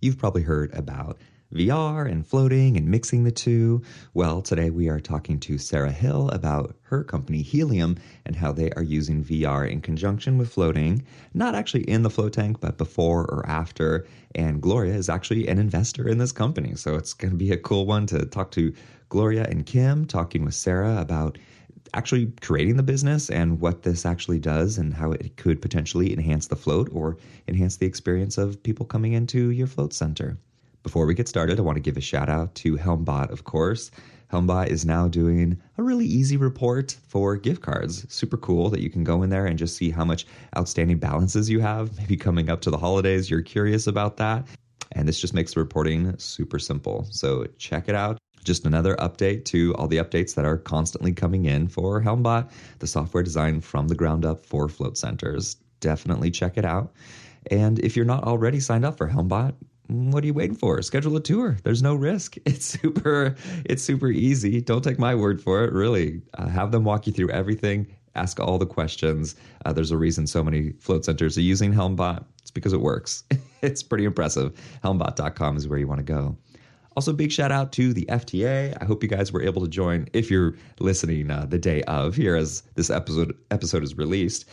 You've probably heard about VR and floating and mixing the two. Well, today we are talking to Sarah Hill about her company Healium and how they are using VR in conjunction with floating, not actually in the float tank, but before or after. And Gloria is actually an investor in this company. So it's going to be a cool one to talk to Gloria and Kim, talking with Sarah about actually creating the business and what this actually does and how it could potentially enhance the float or enhance the experience of people coming into your float center. Before we get started, I want to give a shout out to HelmBot, of course. HelmBot is now doing a really easy report for gift cards. Super cool that you can go in there and just see how much outstanding balances you have. Maybe coming up to the holidays, you're curious about that. And this just makes the reporting super simple. So check it out. Just another update to all the updates that are constantly coming in for HelmBot, the software designed from the ground up for float centers. Definitely check it out. And if you're not already signed up for HelmBot, what are you waiting for? Schedule a tour. There's no risk. It's super easy. Don't take my word for it, really. Have them walk you through everything. Ask all the questions. There's a reason so many float centers are using HelmBot. It's because it works. It's pretty impressive. Helmbot.com is where you want to go. Also, big shout out to the FTA. I hope you guys were able to join if you're listening the day of here as this episode is released.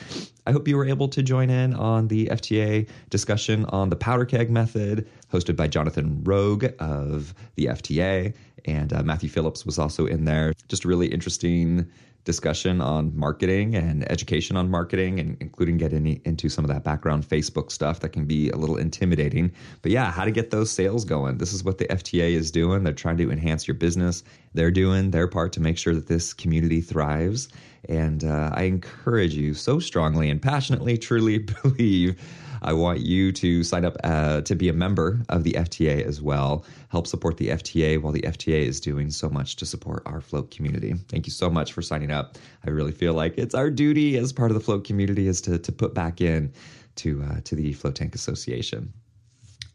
I hope you were able to join in on the FTA discussion on the powder keg method hosted by Jonathan Rogue of the FTA. And Matthew Phillips was also in there. Just a really interesting discussion on marketing and education on marketing, and including getting into some of that background Facebook stuff that can be a little intimidating. But yeah, how to get those sales going. This is what the FTA is doing. They're trying to enhance your business. They're doing their part to make sure that this community thrives. And I encourage you so strongly and passionately, truly believe I want you to sign up to be a member of the FTA as well. Help support the FTA while the FTA is doing so much to support our float community. Thank you so much for signing up. I really feel like it's our duty as part of the float community is to put back in to the Float Tank Association.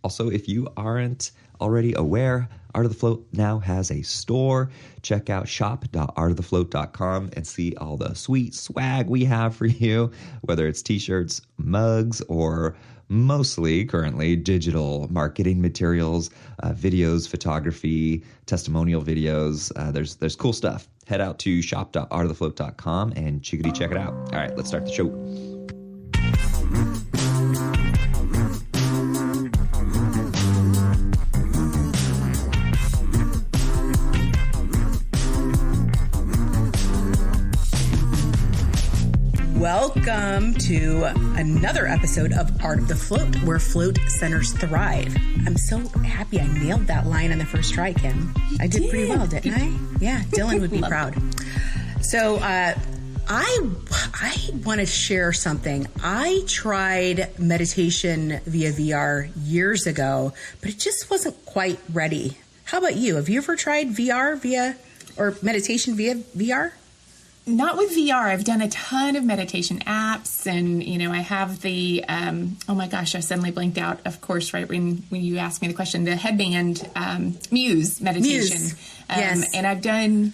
Also, if you aren't already aware, Art of the Float now has a store. Check out shop.artofthefloat.com and see all the sweet swag we have for you, whether it's t-shirts, mugs, or mostly currently digital marketing materials, videos, photography, testimonial videos. There's cool stuff. Head out to shop.artofthefloat.com and check it out. All right, let's start the show. Welcome to another episode of Art of the Float, where float centers thrive. I'm so happy I nailed that line on the first try, Kim. I did pretty well, didn't I? Yeah, Dylan would be proud. So I want to share something. I tried meditation via VR years ago, but it just wasn't quite ready. How about you? Have you ever tried VR or meditation via VR? Not with VR. I've done a ton of meditation apps, and I have the oh my gosh, I suddenly blanked out. Of course, right when you asked me the question, the headband Muse meditation. Muse. Yes. And I've done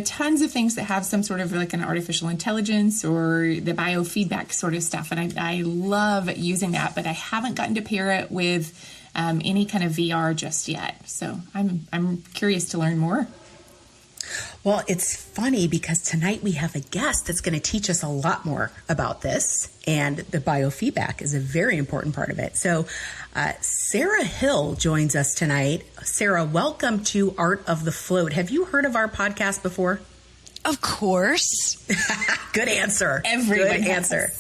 tons of things that have some sort of like an artificial intelligence or the biofeedback sort of stuff, and I love using that, but I haven't gotten to pair it with any kind of VR just yet. So I'm curious to learn more. Well, it's funny because tonight we have a guest that's going to teach us a lot more about this, and the biofeedback is a very important part of it. So Sarah Hill joins us tonight. Sarah, welcome to Art of the Float. Have you heard of our podcast before? Of course. Good answer. Everyone Good answer.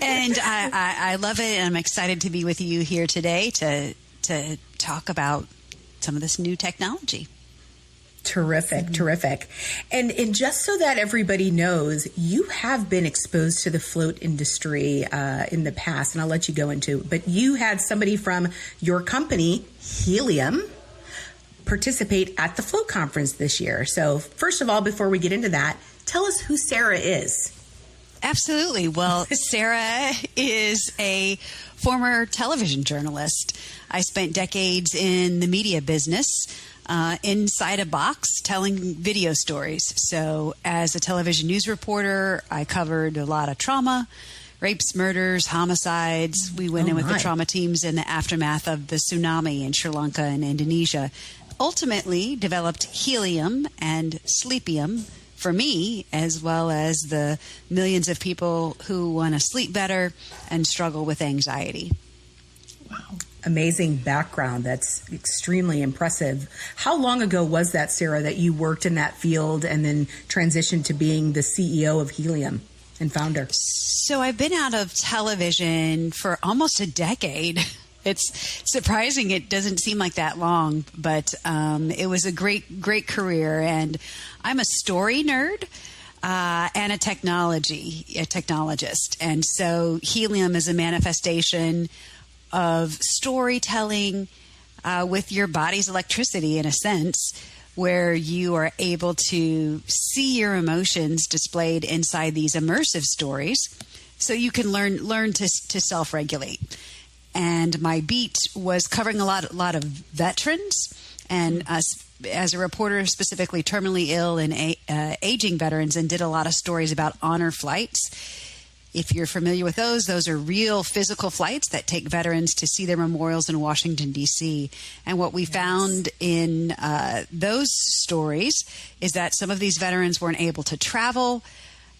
And I love it, and I'm excited to be with you here today to talk about some of this new technology. Terrific. And just so that everybody knows, you have been exposed to the float industry in the past, and I'll let you go into, but you had somebody from your company, Healium, participate at the Float Conference this year. So first of all, before we get into that, tell us who Sarah is. Absolutely. Well, Sarah is a former television journalist. I spent decades in the media business. Inside a box telling video stories. So as a television news reporter, I covered a lot of trauma, rapes, murders, homicides. We went in with the trauma teams in the aftermath of the tsunami in Sri Lanka and Indonesia. Ultimately developed Healium and Sleepium for me, as well as the millions of people who want to sleep better and struggle with anxiety. Wow. Amazing background. That's extremely impressive. How long ago was that, Sarah, that you worked in that field and then transitioned to being the CEO of Healium and founder? So I've been out of television for almost a decade. It's surprising. It doesn't seem like that long, but it was a great career. And I'm a story nerd and a technologist. And so Healium is a manifestation of storytelling with your body's electricity, in a sense, where you are able to see your emotions displayed inside these immersive stories, so you can learn to self-regulate. And my beat was covering a lot of veterans, and as a reporter, specifically terminally ill and aging veterans, and did a lot of stories about honor flights. If you're familiar with those are real physical flights that take veterans to see their memorials in Washington, D.C. And what we found in those stories is that some of these veterans weren't able to travel.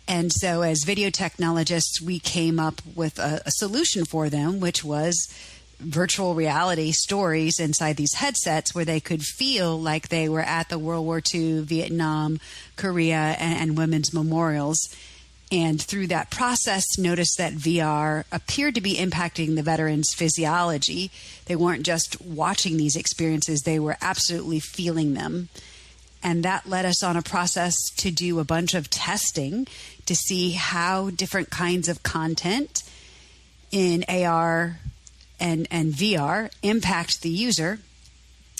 And so as video technologists, we came up with a solution for them, which was virtual reality stories inside these headsets where they could feel like they were at the World War II, Vietnam, Korea, and women's memorials. And through that process, noticed that VR appeared to be impacting the veterans' physiology. They weren't just watching these experiences, they were absolutely feeling them. And that led us on a process to do a bunch of testing to see how different kinds of content in AR and VR impact the user.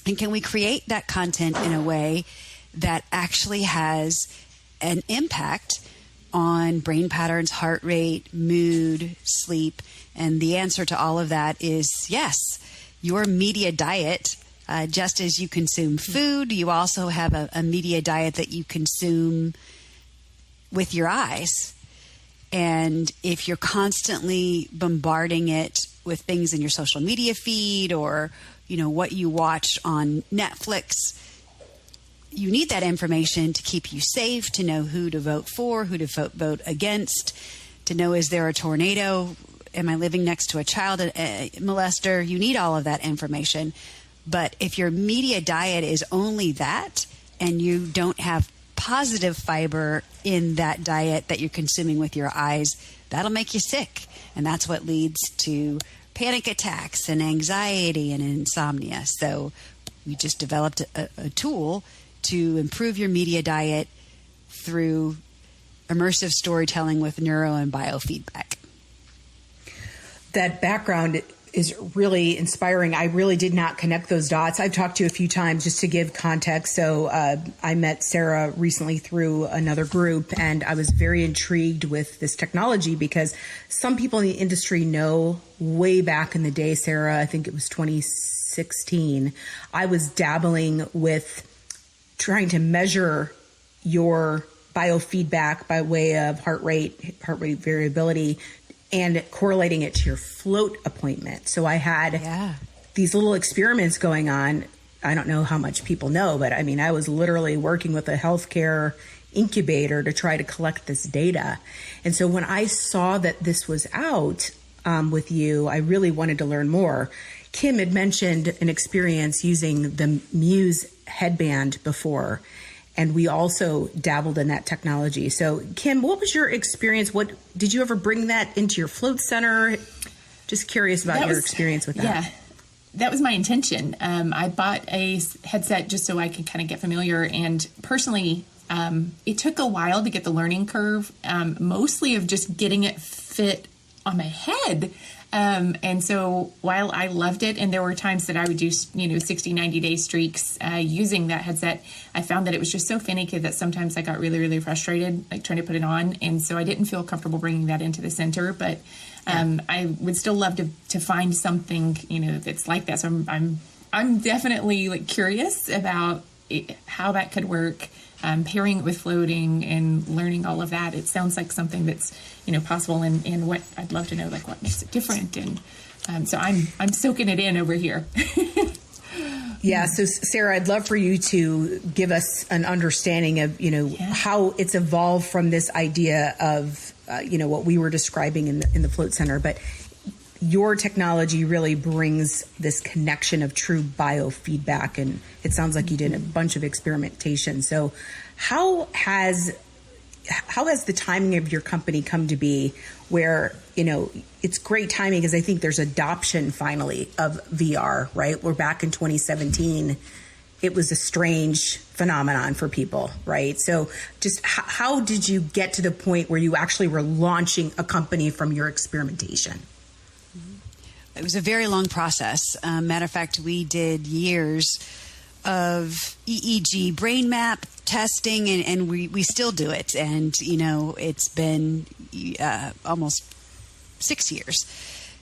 And can we create that content in a way that actually has an impact on brain patterns, heart rate, mood, sleep? And the answer to all of that is yes. Your media diet, just as you consume food, you also have a media diet that you consume with your eyes. And if you're constantly bombarding it with things in your social media feed or, what you watch on Netflix, you need that information to keep you safe, to know who to vote for, who to vote against, to know, is there a tornado? Am I living next to a child molester? You need all of that information. But if your media diet is only that, and you don't have positive fiber in that diet that you're consuming with your eyes, that'll make you sick. And that's what leads to panic attacks and anxiety and insomnia. So we just developed a tool to improve your media diet through immersive storytelling with neuro and biofeedback. That background is really inspiring. I really did not connect those dots. I've talked to you a few times just to give context. So I met Sarah recently through another group, and I was very intrigued with this technology because some people in the industry know way back in the day, Sarah, I think it was 2016, I was dabbling with trying to measure your biofeedback by way of heart rate variability, and correlating it to your float appointment. So I had these little experiments going on. I don't know how much people know, but I was literally working with a healthcare incubator to try to collect this data. And so when I saw that this was out with you, I really wanted to learn more. Kim had mentioned an experience using the Muse headband before, and we also dabbled in that technology. So, Kim, what was your experience? What did you ever bring that into your float center? Just curious about your experience with that. Yeah, that was my intention. I bought a headset just so I could kind of get familiar. And personally, it took a while to get the learning curve, mostly of just getting it fit on my head. And so while I loved it, and there were times that I would do, 60, 90-day streaks using that headset, I found that it was just so finicky that sometimes I got really, really frustrated, like trying to put it on. And so I didn't feel comfortable bringing that into the center. But I would still love to find something, that's like that. So I'm definitely curious about how that could work. pairing it with floating and learning all of that, it sounds like something that's, possible. And what I'd love to know, like, what makes it different. And so I'm soaking it in over here. Yeah. So Sarah, I'd love for you to give us an understanding of, how it's evolved from this idea of, what we were describing in the Float Center, but your technology really brings this connection of true biofeedback. And it sounds like you did a bunch of experimentation. So how has the timing of your company come to be where, it's great timing because I think there's adoption finally of VR, right? We're back in 2017. It was a strange phenomenon for people, right? So just how did you get to the point where you actually were launching a company from your experimentation? It was a very long process. Matter of fact, we did years of EEG brain map testing, and we still do it. And, it's been almost 6 years.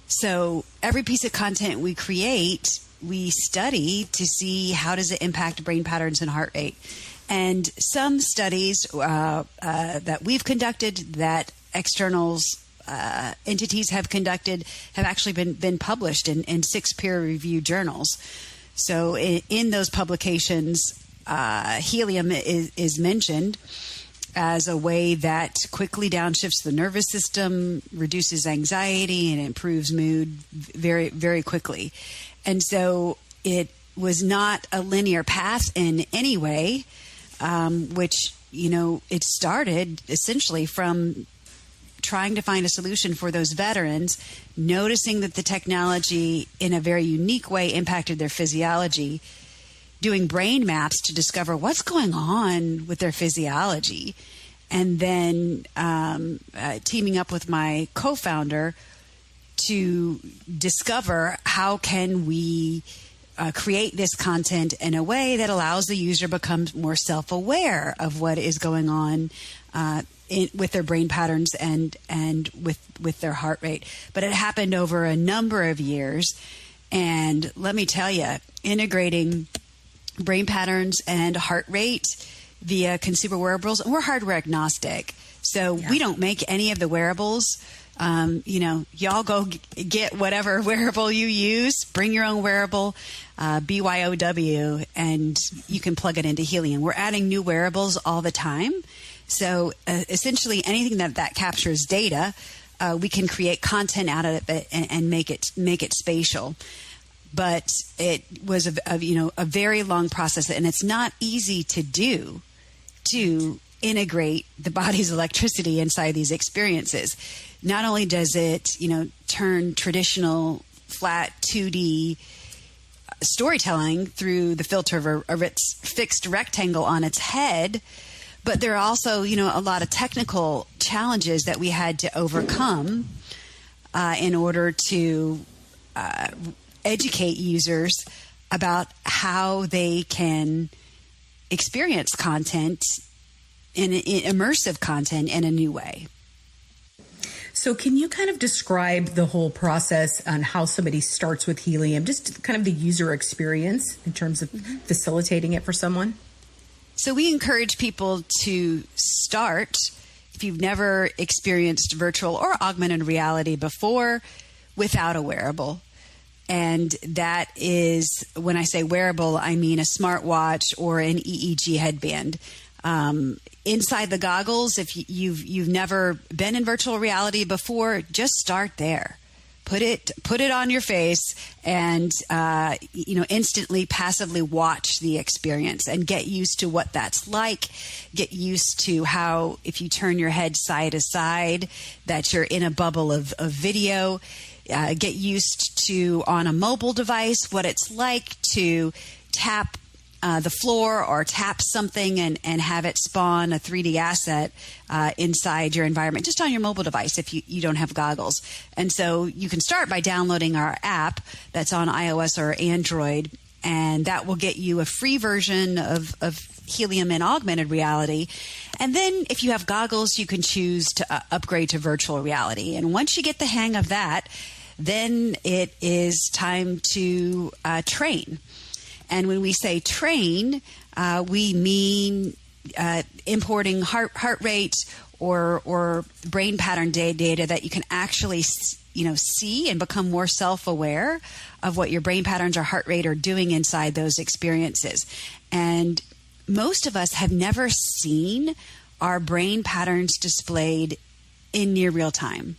So every piece of content we create, we study to see how does it impact brain patterns and heart rate. And some studies that we've conducted, that externals entities have conducted, have actually been published in 6 peer-reviewed journals. So in those publications, Healium is mentioned as a way that quickly downshifts the nervous system, reduces anxiety, and improves mood very, very quickly. And so it was not a linear path in any way, which, it started essentially from trying to find a solution for those veterans, noticing that the technology in a very unique way impacted their physiology, doing brain maps to discover what's going on with their physiology, and then teaming up with my co-founder to discover how can we create this content in a way that allows the user to become more self-aware of what is going on with their brain patterns and with their heart rate. But it happened over a number of years. And let me tell you, integrating brain patterns and heart rate via consumer wearables, and we're hardware agnostic. So we don't make any of the wearables. Y'all go get whatever wearable you use, bring your own wearable, BYOW, and you can plug it into Healium. We're adding new wearables all the time. So essentially anything that captures data, we can create content out of it and make it spatial. But it was a very long process, and it's not easy to do, to integrate the body's electricity inside these experiences. Not only does it, turn traditional flat 2D storytelling through the filter of its fixed rectangle on its head, but there are also, a lot of technical challenges that we had to overcome in order to educate users about how they can experience content in immersive content in a new way. So can you kind of describe the whole process on how somebody starts with Healium, just kind of the user experience in terms of facilitating it for someone? So we encourage people to start, if you've never experienced virtual or augmented reality before, without a wearable. And that is, when I say wearable, I mean a smartwatch or an EEG headband. Inside the goggles, if you've never been in virtual reality before, just start there. Put it on your face and instantly passively watch the experience and get used to what that's like. Get used to how, if you turn your head side to side, that you're in a bubble of video. Get used to, on a mobile device, what it's like to tap the floor or tap something and have it spawn a 3D asset inside your environment, just on your mobile device if you don't have goggles. And so you can start by downloading our app that's on iOS or Android, and that will get you a free version of Healium in augmented reality. And then if you have goggles, you can choose to upgrade to virtual reality. And once you get the hang of that, then it is time to train. And when we say train, we mean importing heart rate or brain pattern data that you can actually see and become more self-aware of what your brain patterns or heart rate are doing inside those experiences. And most of us have never seen our brain patterns displayed in near real time.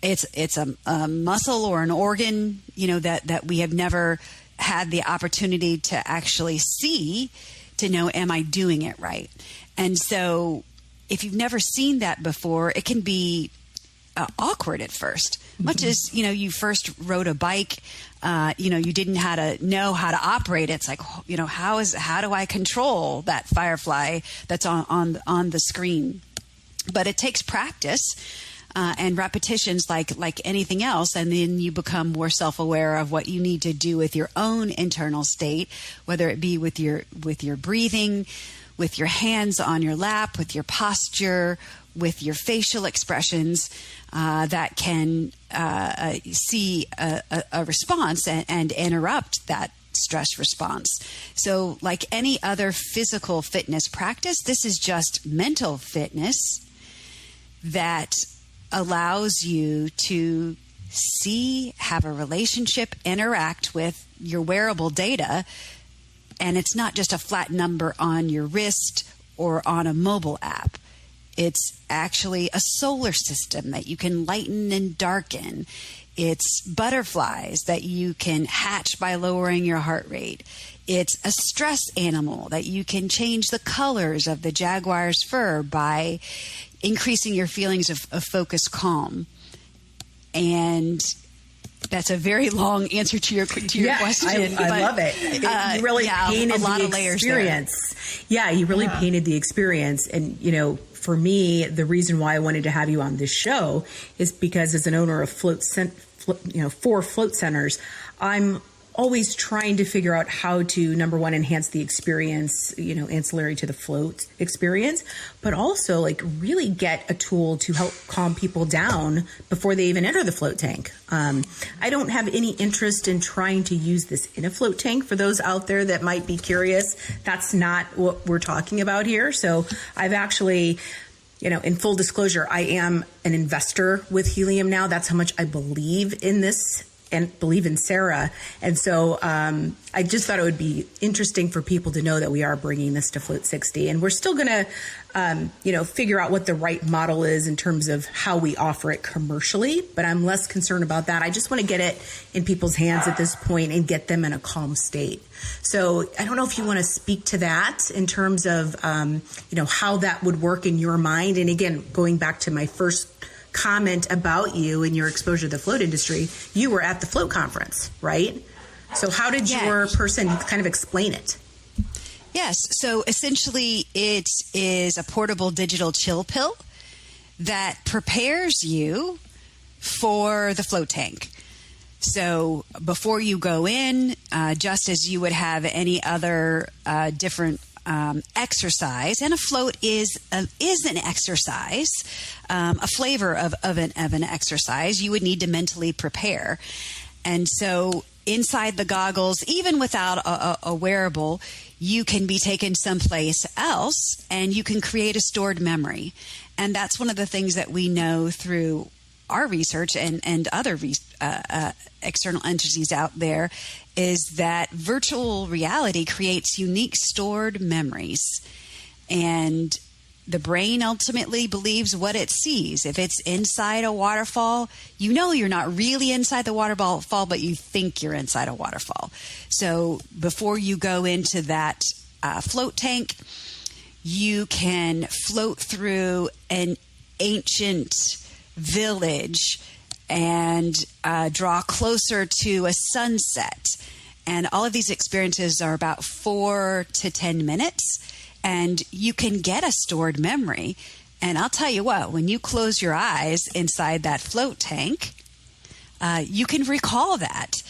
It's a muscle or an organ, that we have never had the opportunity to actually see to know, am I doing it right? And so if you've never seen that before, it can be awkward at first. Much as, you first rode a bike, you didn't know how to operate it. It's like, how do I control that firefly that's on the screen? But it takes practice and repetitions like anything else, and then you become more self-aware of what you need to do with your own internal state, whether it be with your breathing, with your hands on your lap, with your posture, with your facial expressions that can see a response and interrupt that stress response. So like any other physical fitness practice, this is just mental fitness that allows you to see, have a relationship, interact with your wearable data. And it's not just a flat number on your wrist or on a mobile app. It's actually a solar system that you can lighten and darken. It's butterflies that you can hatch by lowering your heart rate. It's a stress animal that you can change the colors of the jaguar's fur by increasing your feelings of focused calm. And that's a very long answer to your question. I love it. You really painted the experience. Yeah, you really painted the experience. And, for me, the reason why I wanted to have you on this show is because as an owner of 4 float centers, I'm always trying to figure out how to, number one, enhance the experience, ancillary to the float experience, but also really get a tool to help calm people down before they even enter the float tank. I don't have any interest in trying to use this in a float tank. For those out there that might be curious, that's not what we're talking about here. So I've actually, in full disclosure, I am an investor with Healium now. That's how much I believe in this and believe in Sarah. And so I just thought it would be interesting for people to know that we are bringing this to Float 60. And we're still going to, figure out what the right model is in terms of how we offer it commercially. But I'm less concerned about that. I just want to get it in people's hands at this point and get them in a calm state. So I don't know if you want to speak to that in terms of, how that would work in your mind. And again, going back to my first comment about you and your exposure to the float industry, you were at the float conference, right? So how did your person kind of explain it? Yes. So essentially it is a portable digital chill pill that prepares you for the float tank. So before you go in, just as you would have any other different exercise, and a float is an exercise, a flavor of an exercise, you would need to mentally prepare. And so inside the goggles, even without a wearable, you can be taken someplace else and you can create a stored memory. And that's one of the things that we know through our research and other external entities out there is that virtual reality creates unique stored memories. And the brain ultimately believes what it sees. If it's inside a waterfall, you're not really inside the waterfall, but you think you're inside a waterfall. So before you go into that float tank, you can float through an ancient village and draw closer to a sunset. And all of these experiences are about 4 to 10 minutes, and you can get a stored memory. And I'll tell you what, when you close your eyes inside that float tank, you can recall that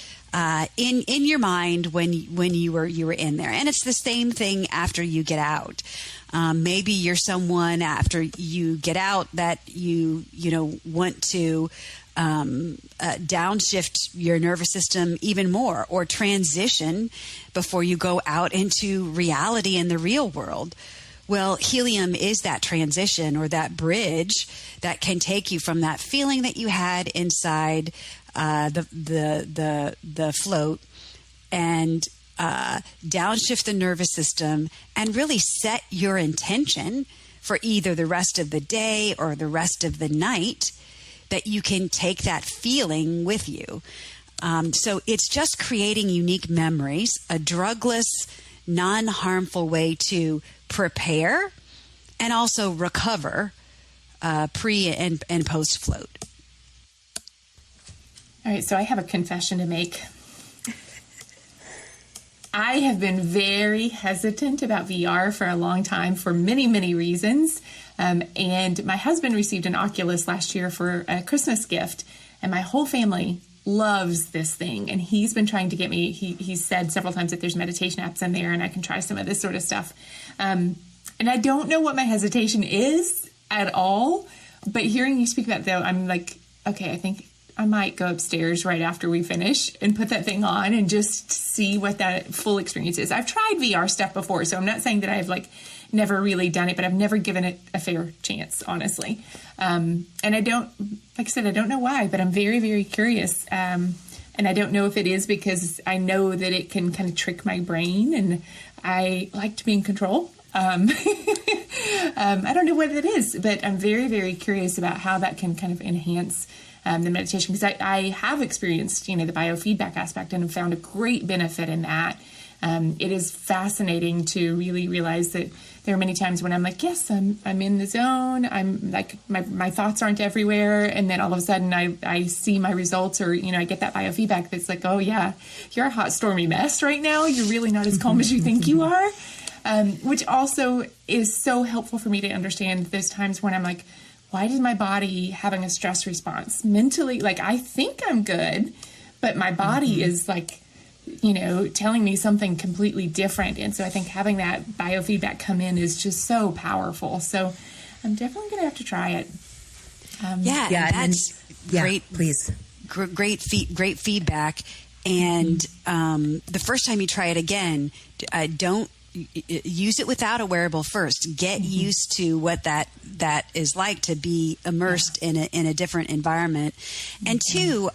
in your mind when you were in there. And it's the same thing after you get out. Maybe you're someone after you get out that you want to downshift your nervous system even more, or transition before you go out into reality in the real world. Well, Healium is that transition or that bridge that can take you from that feeling that you had inside the float and downshift the nervous system and really set your intention for either the rest of the day or the rest of the night, that you can take that feeling with you. So it's just creating unique memories, a drugless, non-harmful way to prepare and also recover pre and post float. All right, so I have a confession to make. I have been very hesitant about VR for a long time for many, many reasons. And my husband received an Oculus last year for a Christmas gift, and my whole family loves this thing. And he's been trying to get me, he's said several times that there's meditation apps in there and I can try some of this sort of stuff. And I don't know what my hesitation is at all, but hearing you speak about it, though, I'm like, okay, I think I might go upstairs right after we finish and put that thing on and just see what that full experience is. I've tried VR stuff before, so I'm not saying that I've never really done it, but I've never given it a fair chance, honestly. And I don't, like I said, I don't know why, but I'm very, very curious. And I don't know if it is because I know that it can kind of trick my brain and I like to be in control. I don't know what it is, but I'm very, very curious about how that can kind of enhance the meditation, because I have experienced, the biofeedback aspect and have found a great benefit in that. It is fascinating to really realize that there are many times when I'm like, yes, I'm in the zone. I'm like, my thoughts aren't everywhere. And then all of a sudden I see my results, or, I get that biofeedback that's like, oh yeah, you're a hot, stormy mess right now. You're really not as calm as you think you are. Which also is so helpful for me to understand those times when I'm like, why is my body having a stress response? Mentally, I think I'm good, but my body is telling me something completely different. And so I think having that biofeedback come in is just so powerful. So I'm definitely going to have to try it. That's great. Please. Great feedback. And the first time you try it again, don't use it without a wearable first. Get used to what that is like to be immersed in a different environment. And two,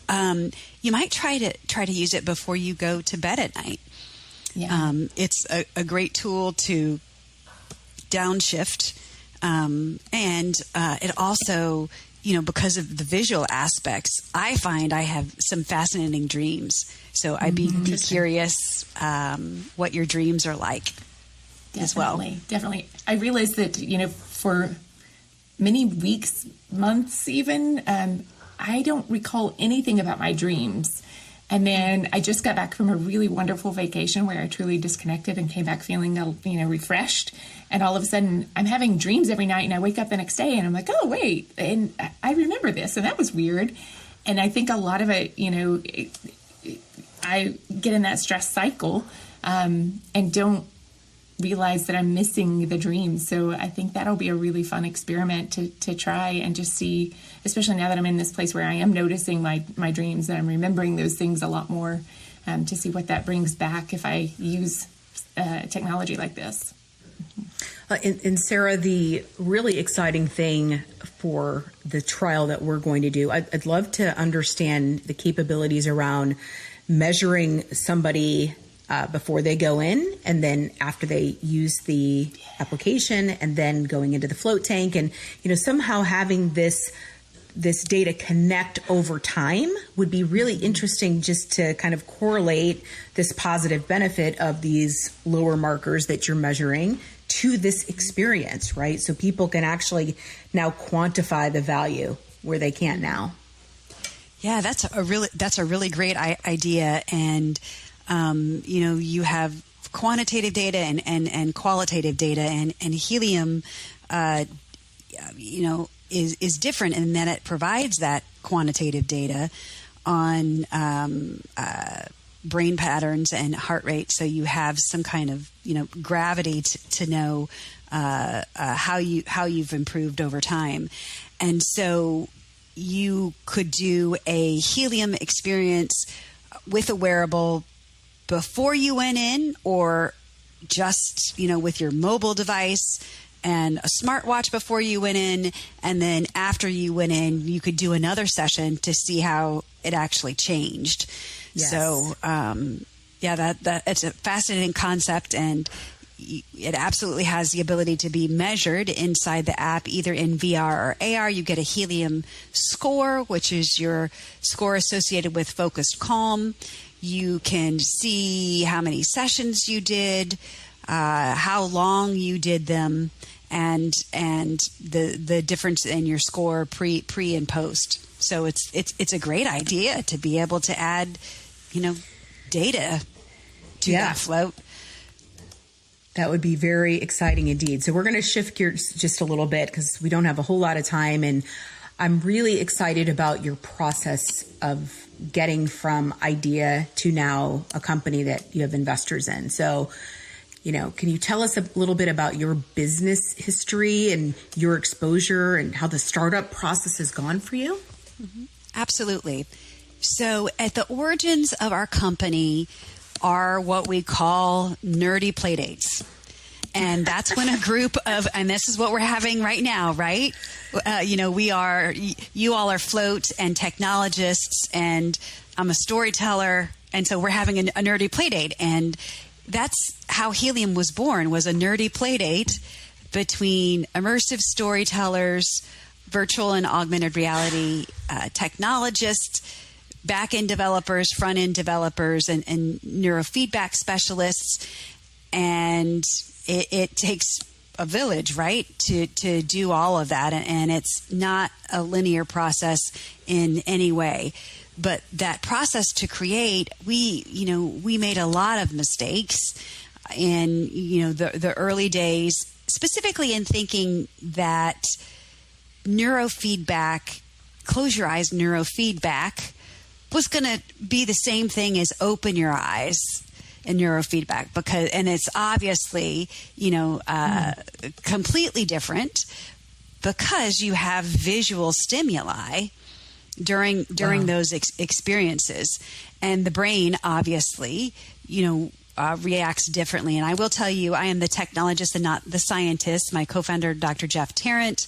you might try to use it before you go to bed at night. Yeah. It's a great tool to downshift, and it also, because of the visual aspects, I find I have some fascinating dreams. So I'd be curious what your dreams are like. Definitely. I realized that, for many weeks, months even, I don't recall anything about my dreams. And then I just got back from a really wonderful vacation where I truly disconnected and came back feeling, refreshed. And all of a sudden I'm having dreams every night, and I wake up the next day and I'm like, oh, wait, and I remember this, and that was weird. And I think a lot of it, I get in that stress cycle and don't realize that I'm missing the dreams. So I think that'll be a really fun experiment to try and just see, especially now that I'm in this place where I am noticing my dreams and I'm remembering those things a lot more, to see what that brings back if I use technology like this. And Sarah, the really exciting thing for the trial that we're going to do, I'd love to understand the capabilities around measuring somebody before they go in, and then after they use the application, and then going into the float tank, and somehow having this data connect over time would be really interesting, just to kind of correlate this positive benefit of these lower markers that you're measuring to this experience, right? So people can actually now quantify the value where they can't now. Yeah, that's a really great idea. And you have quantitative data and qualitative data, and Healium, is different in that it provides that quantitative data on brain patterns and heart rate. So you have some kind of, gravity to know how you've improved over time. And so you could do a Healium experience with a wearable before you went in, or just, with your mobile device, and a smartwatch before you went in. And then after you went in, you could do another session to see how it actually changed. Yes. So, that it's a fascinating concept, and it absolutely has the ability to be measured inside the app, either in VR or AR. You get a Healium score, which is your score associated with focused calm. You can see how many sessions you did, how long you did them, and the difference in your score pre and post. So it's a great idea to be able to add, data to that float. That would be very exciting indeed. So we're going to shift gears just a little bit because we don't have a whole lot of time. And I'm really excited about your process of getting from idea to now a company that you have investors in. So, can you tell us a little bit about your business history and your exposure and how the startup process has gone for you? Mm-hmm. Absolutely. So at the origins of our company are what we call nerdy playdates. And that's when a group of, and this is what we're having right now, right? You all are float and technologists, and I'm a storyteller. And so we're having a nerdy playdate. And that's how Healium was born, was a nerdy playdate between immersive storytellers, virtual and augmented reality technologists, back-end developers, front-end developers, and neurofeedback specialists. And it takes a village, right, to do all of that. And it's not a linear process in any way. But that process to create, we made a lot of mistakes in, the early days, specifically in thinking that neurofeedback, close your eyes neurofeedback, was going to be the same thing as open your eyes in neurofeedback, and it's obviously, completely different because you have visual stimuli during those experiences, and the brain obviously, reacts differently. And I will tell you, I am the technologist and not the scientist. My co-founder, Dr. Jeff Tarrant,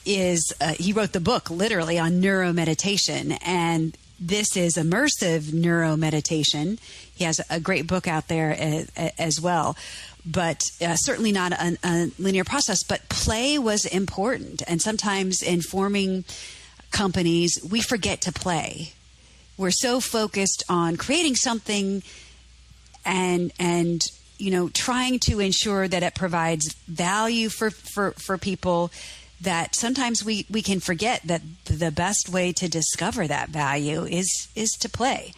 he wrote the book literally on neuromeditation, and this is immersive neuromeditation. He has a great book out there as well, but certainly not a linear process. But play was important, and sometimes in forming companies, we forget to play. We're so focused on creating something and trying to ensure that it provides value for people, that sometimes we can forget that the best way to discover that value is to play.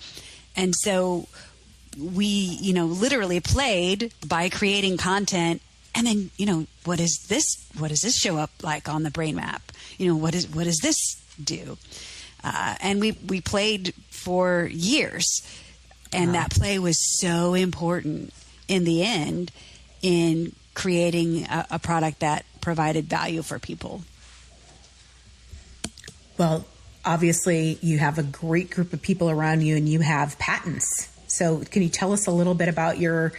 And so we, literally played by creating content. And then, what does this show up like on the brain map? What does this do? And we played for years. And that play was so important in the end in creating a product that provided value for people. Well, obviously you have a great group of people around you, and you have patents. So can you tell us a little bit about your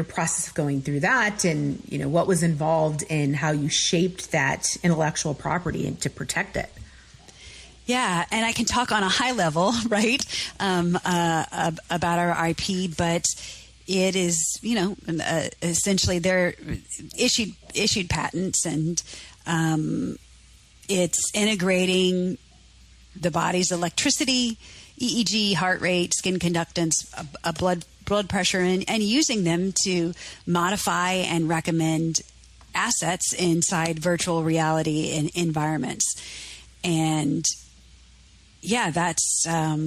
process of going through that, and, what was involved in how you shaped that intellectual property and to protect it? Yeah, and I can talk on a high level, right, about our IP, but it is, essentially they're issued patents, and it's integrating the body's electricity, EEG, heart rate, skin conductance, blood pressure, and using them to modify and recommend assets inside virtual reality environments. And yeah, that's our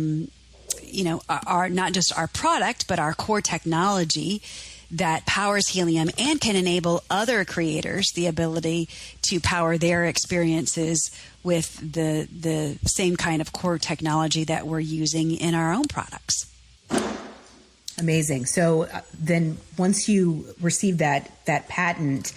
not just our product, but our core technology that powers Healium and can enable other creators the ability to power their experiences with the same kind of core technology that we're using in our own products. Amazing. So then once you received that patent,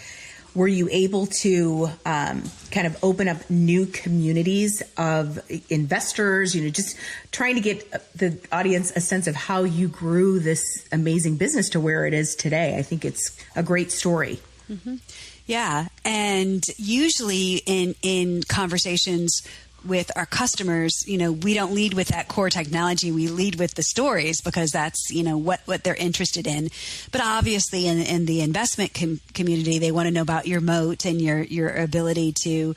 were you able to kind of open up new communities of investors, just trying to get the audience a sense of how you grew this amazing business to where it is today? I think it's a great story. Mm-hmm. Yeah. And usually in conversations with our customers, we don't lead with that core technology. We lead with the stories because that's, what they're interested in. But obviously in the investment community, they want to know about your moat and your ability to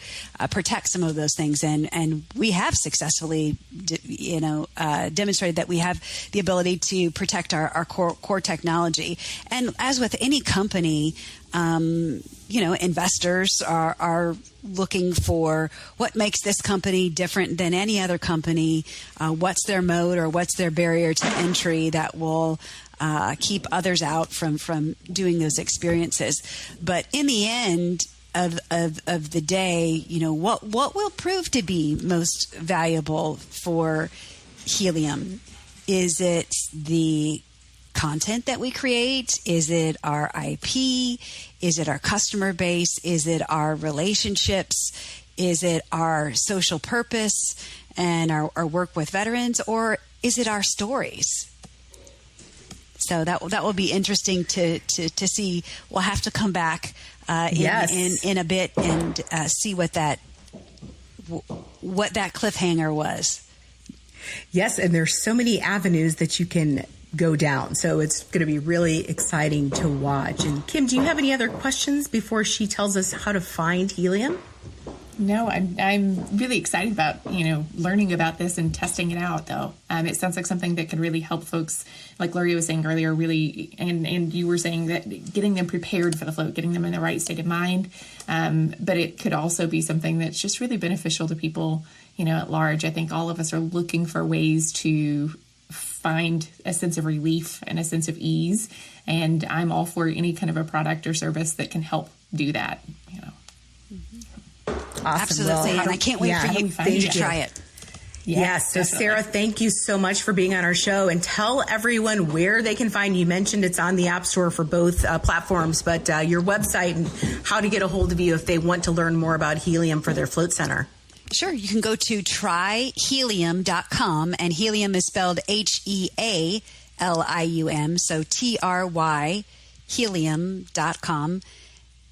protect some of those things. And we have successfully, demonstrated that we have the ability to protect our core technology. And as with any company, investors are looking for what makes this company different than any other company. What's their moat or what's their barrier to entry that will keep others out from doing those experiences. But in the end of the day, what will prove to be most valuable for Healium? Is it the content that we create? Is it our IP? Is it our customer base? Is it our relationships? Is it our social purpose and our work with veterans? Or is it our stories? So that will be interesting to see. We'll have to come back in a bit and see what that cliffhanger was. Yes, and there's so many avenues that you can go down. So it's going to be really exciting to watch. And Kim, do you have any other questions before she tells us how to find Healium? No, I'm really excited about, learning about this and testing it out, though. It sounds like something that could really help folks, like Gloria was saying earlier, really, and you were saying that getting them prepared for the float, getting them in the right state of mind. But it could also be something that's just really beneficial to people, at large. I think all of us are looking for ways to find a sense of relief and a sense of ease. And I'm all for any kind of a product or service that can help do that, Awesome. Absolutely. Well, and I can't wait for you to try it. Yes. So definitely. Sarah, thank you so much for being on our show, and tell everyone where they can find you. You mentioned it's on the App Store for both platforms, but your website and how to get a hold of you if they want to learn more about Healium for their float center. Sure. You can go to tryhealium.com, and Healium is spelled Healium. So TRY Healium.com.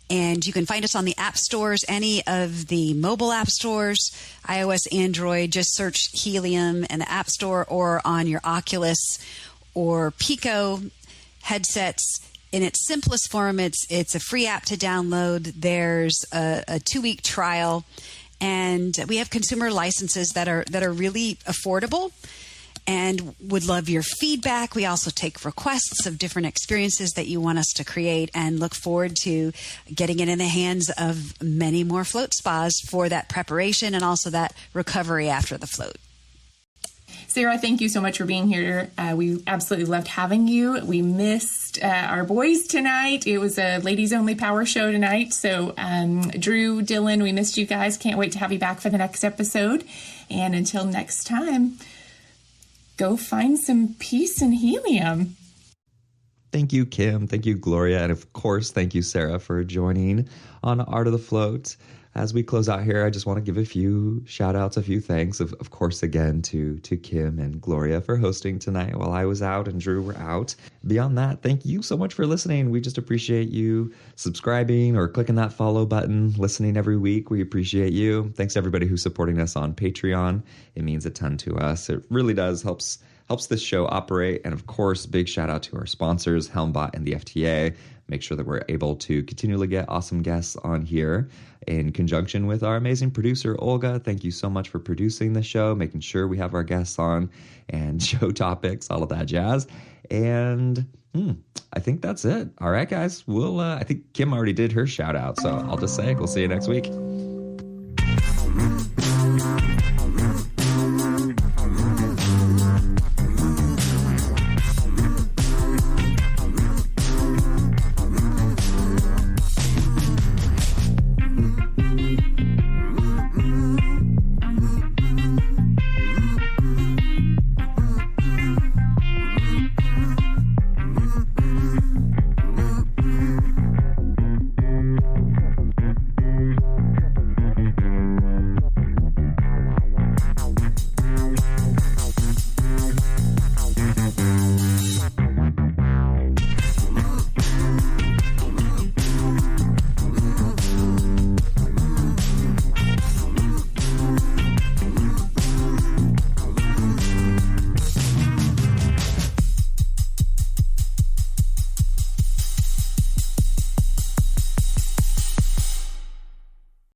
And you can find us on the app stores, any of the mobile app stores, iOS, Android. Just search Healium in the App Store, or on your Oculus or Pico headsets. In its simplest form, it's a free app to download. There's a 2-week trial, and we have consumer licenses that are really affordable. And would love your feedback. We also take requests of different experiences that you want us to create, and look forward to getting it in the hands of many more float spas for that preparation and also that recovery after the float. Sarah, thank you so much for being here. We absolutely loved having you. We missed our boys tonight. It was a ladies only power show tonight. So Drew, Dylan, we missed you guys. Can't wait to have you back for the next episode. And until next time, go find some peace in Healium. Thank you, Kim. Thank you, Gloria. And of course, thank you, Sarah, for joining on Art of the Float. As we close out here, I just want to give a few shout outs, a few thanks, of course, again, to Kim and Gloria for hosting tonight while I was out and Drew were out. Beyond that, thank you so much for listening. We just appreciate you subscribing or clicking that follow button, listening every week. We appreciate you. Thanks to everybody who's supporting us on Patreon. It means a ton to us. It really does helps this show operate. And of course, big shout out to our sponsors, HelmBot and the FTA. Make sure that we're able to continually get awesome guests on here in conjunction with our amazing producer, Olga. Thank you so much for producing the show, making sure we have our guests on and show topics, all of that jazz. And I think that's it. All right, guys. I think Kim already did her shout out, so I'll just say we'll see you next week.